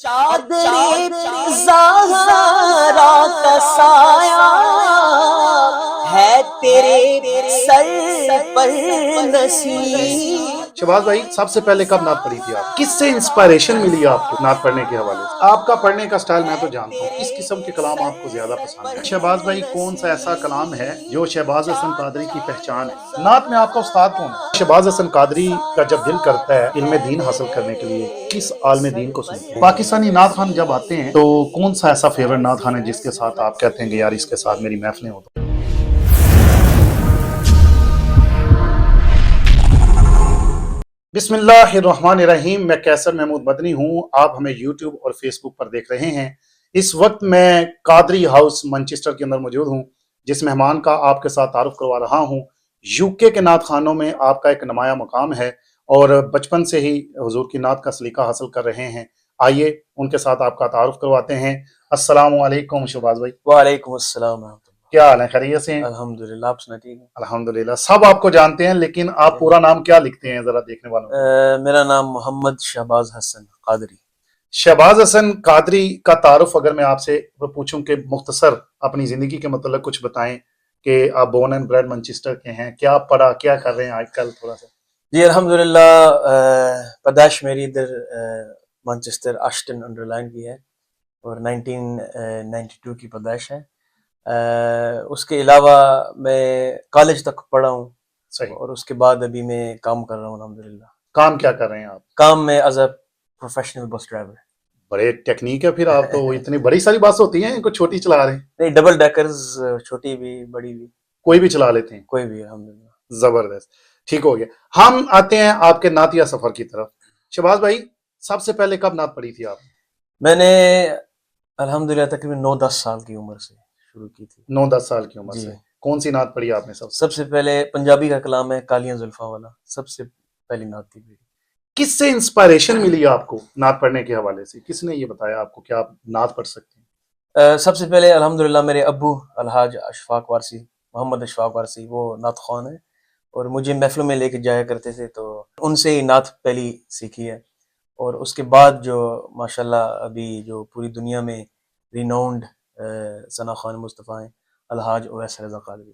چادر زہرا کا سایہ ہے تیرے سر پر نصیب۔ شہباز بھائی، سب سے پہلے کب نعت پڑھی تھی آپ؟ کس سے انسپائریشن ملی آپ کو نعت پڑھنے کے حوالے سے؟ آپ کا پڑھنے کا سٹائل میں تو جانتا ہوں، کس قسم کے کلام آپ کو زیادہ پسند ہے؟ شہباز بھائی، کون سا ایسا کلام ہے جو شہباز حسن قادری کی پہچان ہے؟ نعت میں آپ کا استاد کون ہے؟ شہباز حسن قادری کا جب دل کرتا ہے علم دین حاصل کرنے کے لیے، کس عالم دین کو سنتے ہیں؟ پاکستانی نعت خان جب آتے ہیں تو کون سا ایسا فیورٹ نعت خان ہے جس کے ساتھ آپ کہتے ہیں کہ یار اس کے ساتھ میری محفلیں ہو؟ بسم اللہ الرحمن الرحیم۔ میں کیسر محمود مدنی ہوں، آپ ہمیں یوٹیوب اور فیس بک پر دیکھ رہے ہیں۔ اس وقت میں قادری ہاؤس مانچسٹر کے اندر موجود ہوں، جس مہمان کا آپ کے ساتھ تعارف کروا رہا ہوں۔ یو کے نعت خانوں میں آپ کا ایک نمایاں مقام ہے اور بچپن سے ہی حضور کی نعت کا سلیقہ حاصل کر رہے ہیں۔ آئیے ان کے ساتھ آپ کا تعارف کرواتے ہیں۔ السلام علیکم شہباز بھائی۔ وعلیکم السلام ورحمۃ اللہ۔ کیا حال ہے؟ خیریت سے ہیں؟ الحمدللہ، آپ سنا ٹھیک ہے؟ الحمدللہ، سب آپ کو جانتے ہیں، لیکن آپ پورا نام کیا لکھتے ہیں ذرا دیکھنے والوں کو؟ میرا نام محمد شہباز حسن قادری۔ شہباز حسن قادری کا تعارف اگر میں آپ سے پوچھوں کہ مختصر اپنی زندگی کے متعلق کچھ بتائیں کہ آپ بورن اینڈ بریڈ مانچسٹر کے ہیں، کیا پڑھا، کیا کر رہے ہیں آج کل، تھوڑا سا؟ جی الحمدللہ، پیدائش میری ادھر مانچسٹر آشٹن انڈر لائن کی ہے اور 1992 کی پیدائش ہے۔ اس کے علاوہ میں کالج تک پڑھا ہوں صحیح۔ اور اس کے بعد ابھی میں کام کر رہا ہوں الحمدللہ۔ کام کیا کر رہے ہیں آپ؟ کام میں as a professional bus driver. بڑے ٹیکنیک ہے پھر آپ تو، اتنی بڑی ساری بس ہوتی ہیں، کوئی چھوٹی چلا رہے ہیں؟ نہیں، ڈبل ڈیکرز، چھوٹی بھی بڑی بھی، کوئی بھی چلا لیتے ہیں؟ کوئی بھی الحمدللہ۔ زبردست، ٹھیک ہو گیا۔ ہم آتے ہیں آپ کے نعتیہ سفر کی طرف۔ شہباز بھائی، سب سے پہلے کب نعت پڑھی تھی آپ؟ میں نے الحمدللہ تقریباً 9-10 سال کی عمر سے شروع کی تھی۔ 9-10 سال کی عمر جی۔ سے کون سی نعت پڑھی آپ نے؟ سب سے پہلے پنجابی کا کلام ہے کالیاں زلفاں والا، سب سے پہلی نعت تھی میری۔ کس سے انسپائریشن ملی آپ کو نعت پڑھنے کے حوالے سے؟ کس نے یہ بتایا آپ کو کہ آپ نعت پڑھ سکتے ہیں؟ سب سے پہلے الحمدللہ میرے ابو الحاج اشفاق وارسی، محمد اشفاق وارسی، وہ نعت خوان ہیں اور مجھے محفلوں میں لے کے جایا کرتے تھے، تو ان سے ہی نعت پہلی سیکھی ہے۔ اور اس کے بعد جو ماشاءاللہ ابھی جو پوری دنیا میں ریناؤنڈ ثنا خوان مصطفیٰ ہیں، الحاج اویس رضا قادری۔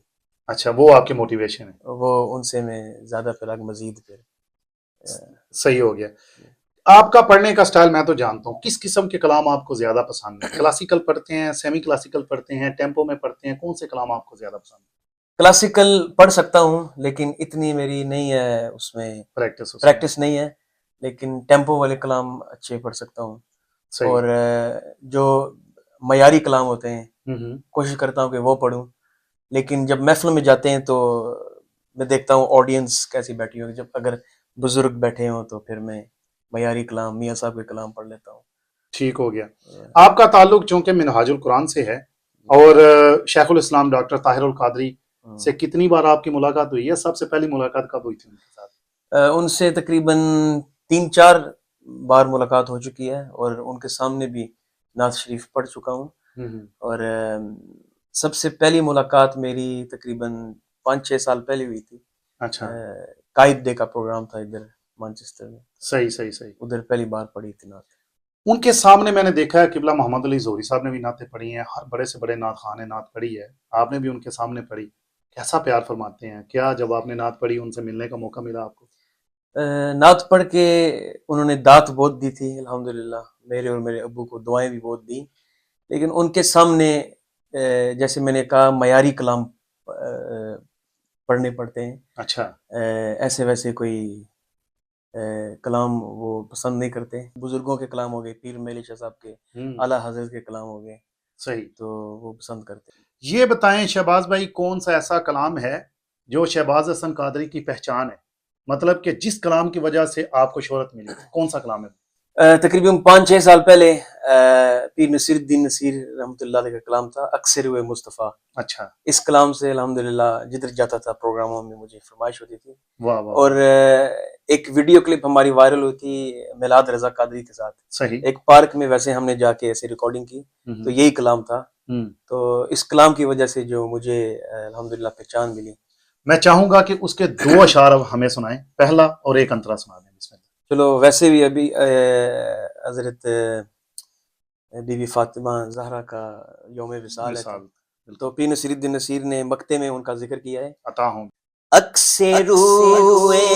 اچھا، وہ آپ کے موٹیویشن ہے؟ وہ ان سے میں زیادہ پھر آگے مزید پھر صحیح ہو گیا۔ آپ کا پڑھنے کا سٹائل میں تو جانتا ہوں، کس قسم کے کلام آپ کو زیادہ پسند ہیں؟ کلاسیکل پڑھتے ہیں، سیمی کلاسیکل پڑھتے ہیں، ٹیمپو میں پڑھتے ہیں؟ کون سے کلام آپ کو زیادہ پسند ہیں؟ کلاسیکل پڑھ سکتا ہوں لیکن اتنی میری نہیں ہے، اس میں پریکٹس نہیں ہے، لیکن ٹیمپو والے کلام اچھے پڑھ سکتا ہوں۔ اور جو معیاری کلام ہوتے ہیں کوشش کرتا ہوں کہ وہ پڑھوں، لیکن جب محفل میں جاتے ہیں تو میں دیکھتا ہوں آڈینس کیسی بیٹھی ہوگی، جب اگر بزرگ بیٹھے ہوں تو پھر میں معیاری کلام، میاں صاحب کے کلام پڑھ لیتا ہوں۔ ٹھیک ہو گیا۔ آپ کا تعلق چونکہ منہاج القرآن سے ہے اور شیخ الاسلام ڈاکٹر طاہر القادری سے کتنی بار آپ کی ملاقات ہوئی ہے؟ سب سے پہلی ملاقات کب ہوئی تھی ان کے ساتھ؟ ان سے تقریباً 3-4 بار ملاقات ہو چکی ہے اور ان کے سامنے بھی نعت شریف پڑھ چکا ہوں۔ اور سب سے پہلی ملاقات میری تقریباً 5-6 سال پہلے ہوئی تھی۔ اچھا، قائد ڈے کا پروگرام تھا ادھر مانچسٹر میں، صحیح۔ ادھر پہلی بار پڑھی تھی نعت۔ ان کے سامنے میں نے دیکھا ہے قبلہ محمد علی زہری صاحب نے بھی نعتیں پڑھی ہیں، ہر بڑے سے بڑے نعت خان نے نعت پڑھی ہے، آپ نے بھی ان کے سامنے پڑھی، کیسا پیار فرماتے ہیں؟ کیا جب آپ نے نعت پڑھی ان سے ملنے کا موقع ملا آپ کو؟ نعت پڑھ کے انہوں نے دعت بہت دی تھی الحمدللہ، میرے اور میرے ابو کو دعائیں بھی بہت دی، لیکن ان کے سامنے جیسے میں نے کہا معیاری کلام پڑھنے پڑتے ہیں۔ اچھا، ایسے ویسے کوئی کلام وہ پسند نہیں کرتے۔ بزرگوں کے کلام ہو گئے، پیر میلی شاہ صاحب کے، اعلیٰ حضرت کے کلام ہو گئے، صحیح، تو وہ پسند کرتے ہیں۔ یہ بتائیں شہباز بھائی، کون سا ایسا کلام ہے جو شہباز حسن قادری کی پہچان ہے، مطلب کہ جس کلام کی وجہ سے آپ کو شہرت ملی، کون سا کلام ہے؟ تقریباً 5-6 سال پہلے پیر نصیر الدین نصیر رحمۃ اللہ علیہ کا کلام تھا اکثر ہوئے مصطفیٰ۔ اچھا، اس کلام سے الحمدللہ جدھر جاتا تھا پروگراموں میں مجھے فرمائش ہوتی تھی۔ واہ واہ۔ اور ایک ویڈیو کلپ ہماری وائرل ہوئی تھی میلاد رضا قادری کے ساتھ، صحیح، ایک پارک میں، ویسے ہم نے جا کے ایسے ریکارڈنگ کی تو یہی کلام تھا۔ تو اس کلام کی وجہ سے جو مجھے الحمدللہ پہچان ملی۔ میں چاہوں گا کہ اس کے 2 اشعار اب ہمیں سنائیں، پہلا اور ایک انترا سنا دیں، بسم اللہ۔ چلو، ویسے بھی ابھی حضرت بی بی فاطمہ زہرا کا یوم وصال ہے، تو پیر نصیر الدین نصیر نے مقطع میں ان کا ذکر کیا ہے. عطا ہوں. عکس روئے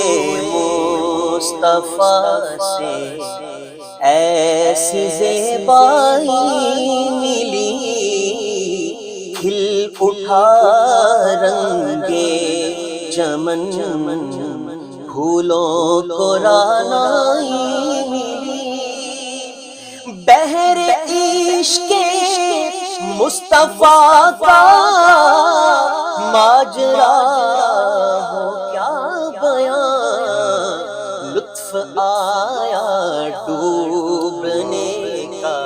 مصطفیٰ سے ایسی زیبائی ملی، کھل اٹھا رنگے چمن، پھولوں کو رانائی ملی، بحر عشق مصطفیٰ کا ماجرا ہو کیا بیان، لطف آیا ڈوبنے کا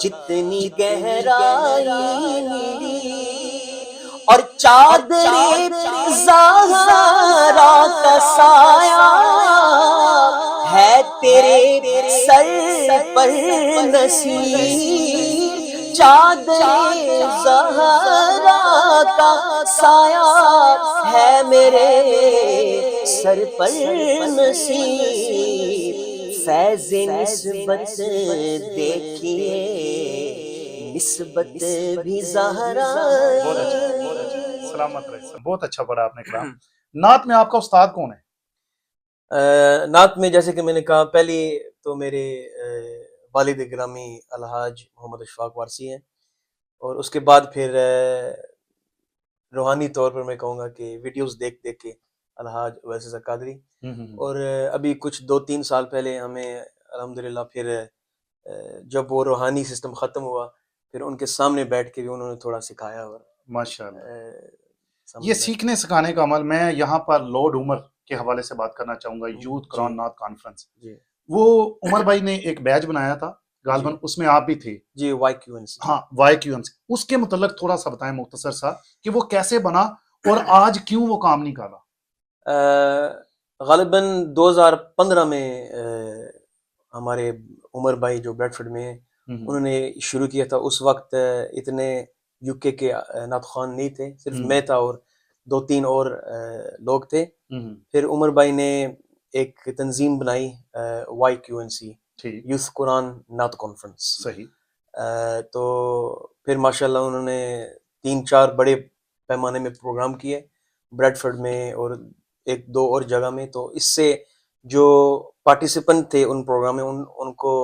جتنی گہرائی ملی، اور چادر زہرا کا سایہ ہے تیرے سر پر نصیب، چادر زہرا کا سایہ ہے میرے سر پر نصیب، فیض نسبت دیکھیے نسبت بھی زہرا. سلامت رہے. بہت اچھا پڑھا آپ نے کلام. نعت میں آپ کا استاد کون ہے؟ نعت میں جیسے کہ میں نے کہا، پہلی تو میرے والد گرامی الحاج محمد اشفاق وارسی ہیں، اور اس کے بعد پھر روحانی طور پر میں کہوں گا کہ ویڈیوز دیکھ دیکھ کے الحاج اویس رضا قادری، اور ابھی کچھ 2-3 سال پہلے ہمیں الحمدللہ پھر جب وہ روحانی سسٹم ختم ہوا، پھر ان کے سامنے بیٹھ کے بھی انہوں نے تھوڑا سکھایا. اور ماشاءاللہ یہ سیکھنے سکھانے کا عمل، میں یہاں پر لارڈ عمر کے حوالے سے بات کرنا چاہوں گا. یوتھ قرآن نعت کانفرنس، وہ عمر بھائی نے ایک بیچ بنایا تھا غالباً، اس میں آپ بھی تھے. جی YQNC. ہاں YQNC. اس کے متعلق تھوڑا سا بتائیں مختصر سا کہ وہ کیسے بنا اور آج کیوں وہ کام نہیں کر رہا. غالباً 2015 میں ہمارے عمر بھائی جو بریڈ فورڈ میں ہیں، انہوں نے شروع کیا تھا. اس وقت اتنے UK کے نعت خوان نہیں تھے، صرف میں تھا اور 2-3 اور لوگ تھے. پھر عمر بھائی نے ایک تنظیم بنائی YQNC، یوتھ قرآن نعت کانفرنس. صحیح. تو پھر ماشاءاللہ انہوں نے 3-4 بڑے پیمانے میں پروگرام کیے بریڈ فورڈ میں اور 1-2 اور جگہ میں. تو اس سے جو پارٹیسپینٹ تھے ان پروگرام میں، ان کو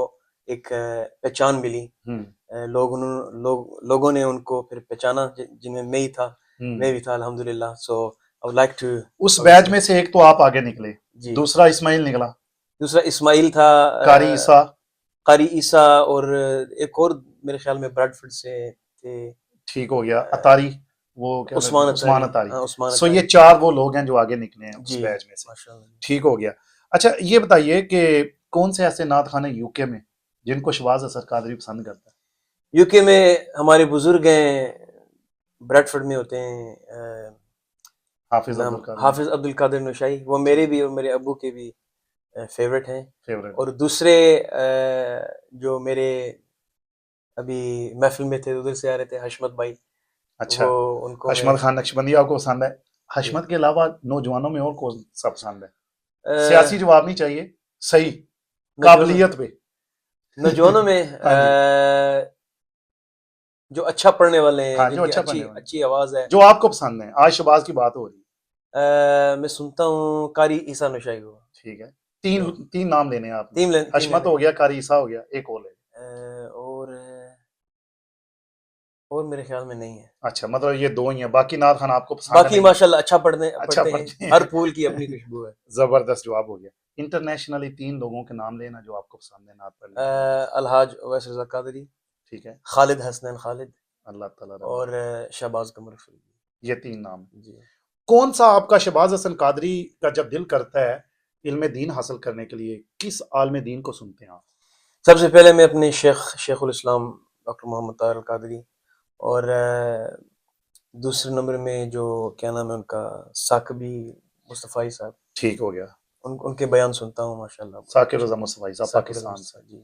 ایک پہچان ملی. لوگوں نے ان کو پھر پہچانا، جن میں میں ہی تھا، میں بھی تھا الحمدللہ. سو I would like to. اس بیچ میں سے ایک تو آپ آگے نکلے، دوسرا اسماعیل نکلا. دوسرا اسماعیل تھا، قاری عیسیٰ، اور ایک اور میرے خیال میں بریڈ فورڈ سے تھے. ٹھیک ہو گیا. اطاری، وہ عثمان اطاری. سو یہ 4 وہ لوگ ہیں جو آگے نکلے ہیں اس بیچ میں سے. ٹھیک ہو گیا. اچھا یہ بتائیے کہ کون سے ایسے نعت خانے UK میں جن کو شہباز اظہر قادری پسند کرتا ہے؟ UK میں ہمارے بزرگ ہیں، بریڈ فورڈ میں ہوتے ہیں حافظ عبد القادر نوشائی. وہ میرے بھی اور میرے ابو کے بھی فیوریٹ ہیں. اور دوسرے جو میرے ابھی محفل میں تھے، ادھر سے آ رہے تھے، حشمت بھائی. اچھا، ان کو حشمت خان نقشبندی آپ کو پسند ہے؟ حشمت کے علاوہ نوجوانوں میں اور کون سا پسند ہے؟ سیاسی جواب نہیں چاہیے، صحیح قابلیت پہ. نوجوانوں میں جو اچھا پڑھنے والے ہیں، جو اچھی آواز ہے، جو آپ کو پسند ہے. آج شہباز کی بات ہو رہی ہے، میں سنتا ہوں قاری عیسیٰ نوشائی کو. ٹھیک ہے. 3 نام لینے ہیں آپ نے. حشمت ہو گیا، قاری عیسیٰ ہو گیا، ایک اور لے. اور میرے خیال میں نہیں ہے. اچھا، مطلب یہ 2 ہی ہیں، باقی نعت خان آپ کو پسند؟ باقی ماشاءاللہ اچھا پڑھتے ہیں، ہر پھول کی اپنی خوشبو ہے. زبردست جواب ہو گیا. انٹرنیشنلی 3 لوگوں کے نام لینا جو آپ کو پسند ہے نعت پڑھنے. الحاج اویس رضا قادری، ٹھیک ہے، خالد حسنین خالد، اللہ تعالیٰ، اور شہباز قمر فریدی. یہ 3 نام. جی. کون سا آپ کا شہباز حسن قادری کا جب دل کرتا ہے علم دین حاصل کرنے کے لیے، کس عالم دین کو سنتے ہیں آپ؟ سب سے پہلے میں اپنے شیخ الاسلام ڈاکٹر محمد طاہر القادری، اور دوسرے نمبر میں جو کیا نام ہے ان کا، ثاقبی مصطفی صاحب. ٹھیک ہو گیا. ان کے بیان سنتا ہوں ماشاءاللہ. ثاقب رضا مصطفی صاحب پاکستان سے. جی.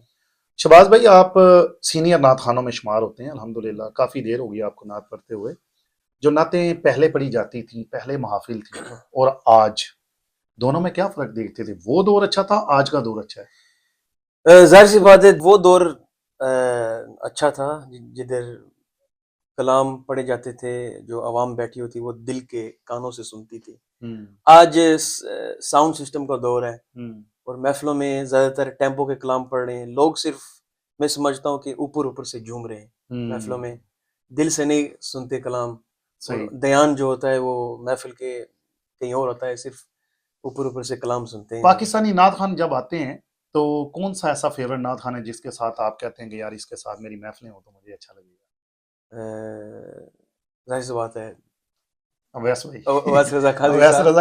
شہباز بھائی آپ سینئر نعت خانوں میں شمار ہوتے ہیں الحمدللہ. کافی دیر ہو گئی آپ کو نعت پڑھتے ہوئے. جو نعتیں پہلے پڑھی جاتی تھیں، پہلے محافل تھی، اور آج دونوں میں کیا فرق دیکھتے تھے؟ وہ دور اچھا تھا، آج کا دور اچھا ہے؟ ظاہر سی بات ہے، وہ دور اچھا تھا، جدھر کلام پڑھے جاتے تھے، جو عوام بیٹھی ہوتی وہ دل کے کانوں سے سنتی تھی. آج ساؤنڈ سسٹم کا دور ہے اور محفلوں میں زیادہ تر ٹیمپو کے کلام پڑھ رہے ہیں لوگ. صرف میں سمجھتا ہوں کہ اوپر سے جھوم رہے ہیں محفلوں میں، دل سے نہیں سنتے کلام. دیان جو ہوتا ہے وہ محفل کے کہیں اور ہوتا ہے، صرف اوپر سے کلام سنتے ہیں. پاکستانی نعت خان جب آتے ہیں تو کون سا ایسا فیورٹ نعت خان ہے جس کے ساتھ آپ کہتے ہیں کہ یار اس کے ساتھ میری محفلیں ہو تو مجھے اچھا لگے گا؟ ظاہر سی بات ہے اویس رضا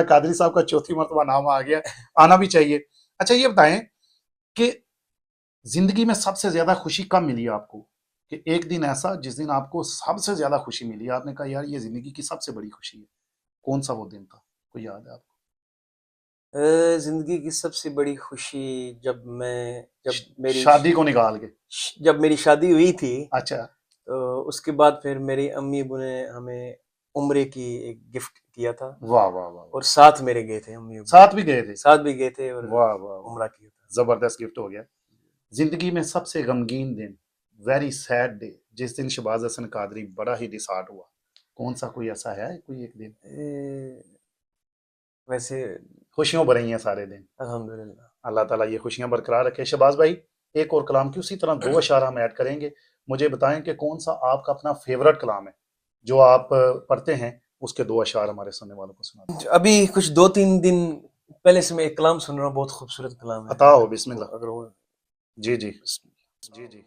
قادری صاحب کا چوتھی مرتبہ نام آ گیا، آنا بھی چاہیے. اچھا یہ بتائیں کہ زندگی میں سب سے زیادہ خوشی کب ملی آپ کو، کہ ایک دن ایسا جس دن آپ کو سب سے زیادہ خوشی ملی، آپ نے کہا یار یہ زندگی کی سب سے بڑی خوشی ہے، کون سا وہ دن تھا، کوئی یاد ہے آپ کو؟ زندگی کی سب سے بڑی خوشی جب میری شادی کو نکال کے، جب میری شادی ہوئی تھی. اچھا. تو اس کے بعد پھر میری امی ابو نے ہمیں عمرے کی ایک گفٹ کیا تھا. واہ واہ واہ. اور ساتھ میرے گئے تھے، امی ابو ساتھ بھی گئے تھے؟ ساتھ بھی گئے تھے اور واہ واہ عمرہ کیا تھا. زبردست گفٹ ہو گیا. زندگی میں سب سے غمگین دن، ویری سیڈ ڈے، جس دن شہباز حسن قادری بڑا ہی ڈسہارٹ ہوا، کون سا کوئی ایسا ہے کوئی ایک دن؟ ویسے خوشیوں بھری ہیں سارے دن، الحمدللہ. اللہ تعالیٰ یہ خوشیاں برقرار رکھے. شہباز بھائی ایک اور کلام کی اسی طرح 2 اشعار ہم ایڈ کریں گے، مجھے بتائیں کہ کون سا آپ کا اپنا فیورٹ کلام ہے جو آپ پڑھتے ہیں، اس کے 2 اشعار ہمارے سننے والوں کو سنا دیں. ابھی کچھ 2-3 دن پہلے سے میں ایک کلام سن رہا ہوں، بہت خوبصورت کلام ہے. عطا ہو، بسم اللہ. اگر وہ جی جی جی جی.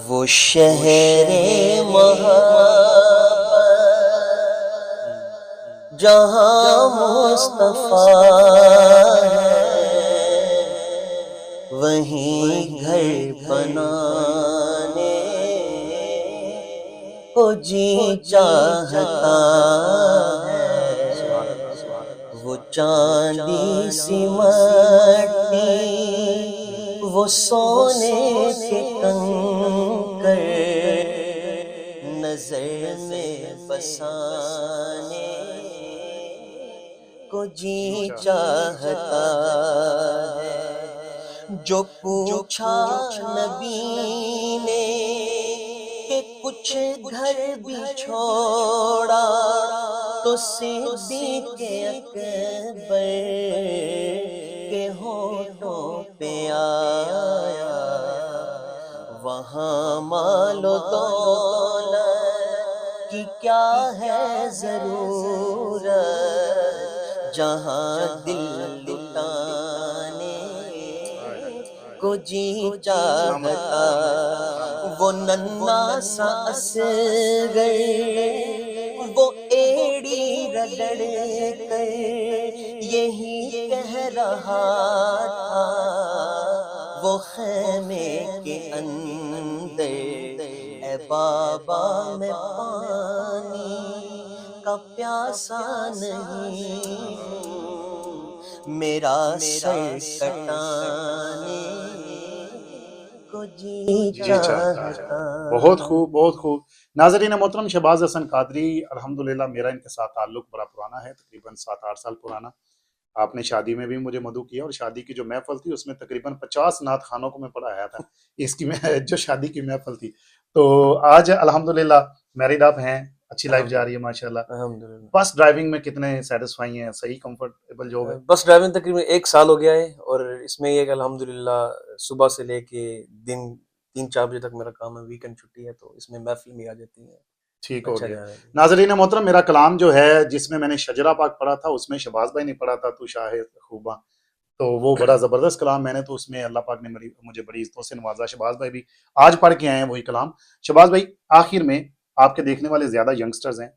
وہ شہر محبت جہاں مصطفیٰ ہے، وہیں گھر بنانے کو جی چاہتا ہے. وہ چاندی سی مٹی، وہ سونے کے کنکر، نظر میں بسانے کو جی چاہتا ہے. جو پوچھا نبی نے کہ کچھ گھر بھی چھوڑا، تو صدیق اکبر کے ہونٹوں پہ آیا. وہاں مال و دولت کی کیا ہے ضرورت، جہاں دل لٹانے کو جی چاہتا. وہ ننھا سا اصغر، وہ ایڑی رگڑ کر یہی کہہ رہا تھا، وہ خیمے کے اندر اے بابا میں پانی کا پیاسا نہیں ہوں، میرا سر کٹانے کو جی چاہتا. بہت خوب بہت خوب. ناظرین محترم، شہباز حسن قادری الحمدللہ میرا ان کے ساتھ تعلق بڑا پرانا ہے، تقریباً 7-8 سال پرانا. آپ نے شادی میں بھی مجھے مدعو کیا، اور شادی کی جو محفل تھی اس میں تقریباً 50 نعت خانوں کو میں پڑھایا تھا، اس کی جو شادی کی محفل تھی. تو آج الحمدللہ میرڈ آپ ہیں، اچھی لائف جا رہی ہے ماشاءاللہ. الحمدللہ. بس ڈرائیونگ میں کتنے سیٹسفائی ہیں، صحیح کمفرٹیبل جاب ہے؟ بس ڈرائیونگ تقریباً 1 سال ہو گیا ہے، اور اس میں یہ کہ الحمدللہ صبح سے لے کے دن 3-4 بجے تک میرا کام ہے، ویکنڈ چھٹی ہے تو اس میں محفل بھی آ جاتی ہے. ٹھیک ہو گیا. ناظرین محترم، میرا کلام جو ہے جس میں نے شجرہ پاک پڑھا تھا، اس میں شہباز بھائی نے پڑھا تھا تو شاہد خوباں، تو وہ بڑا زبردست کلام میں نے تو اس میں اللہ پاک نے مجھے بڑی عزتوں سے نوازا. شہباز بھائی بھی آج پڑھ کے آئے ہیں وہی کلام. شہباز بھائی آخر میں آپ کے دیکھنے والے زیادہ ینگسٹرز ہیں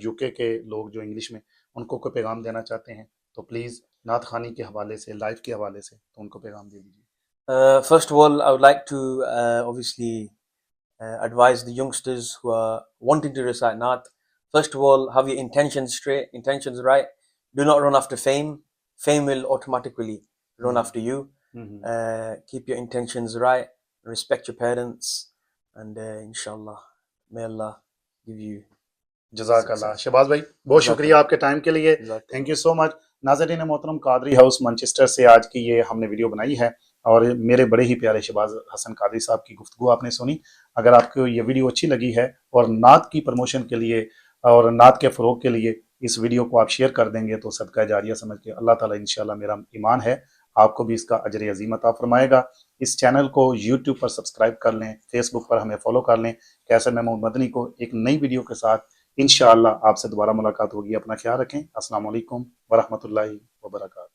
یو کے لوگ جو انگلش میں، ان کو کوئی پیغام دینا چاہتے ہیں تو پلیز نعت خوانی کے حوالے سے، لائف کے حوالے سے تو ان کو پیغام دے دیجیے. First of all, I would like to obviously advise the youngsters who are wanting to recite Naat. First of all, have your intentions straight, intentions right. Do not run after fame. Fame will automatically run after you. Keep your intentions right. Respect your parents. And inshallah, may Allah give you. جزاک اللہ. شہباز بھائی بہت شکریہ آپ کے time کے لیے، thank you so مچ. ناظرین محترم، قادری ہاؤس منچسٹر سے آج کی یہ ہم نے ویڈیو بنائی ہے. اور میرے بڑے ہی پیارے شہباز حسن قادری صاحب کی گفتگو آپ نے سنی. اگر آپ کو یہ ویڈیو اچھی لگی ہے اور نعت کی پروموشن کے لیے اور نعت کے فروغ کے لیے اس ویڈیو کو آپ شیئر کر دیں گے تو صدقہ جاریہ سمجھ کے اللہ تعالیٰ انشاءاللہ میرا ایمان ہے آپ کو بھی اس کا اجر عظیم عطا فرمائے گا. اس چینل کو یوٹیوب پر سبسکرائب کر لیں, فیس بک پر ہمیں فالو کر لیں. کیسر محمود مدنی کو ایک نئی ویڈیو کے ساتھ انشاءاللہ آپ سے دوبارہ ملاقات ہوگی. اپنا خیال رکھیں. السلام علیکم ورحمۃ اللہ وبرکاتہ.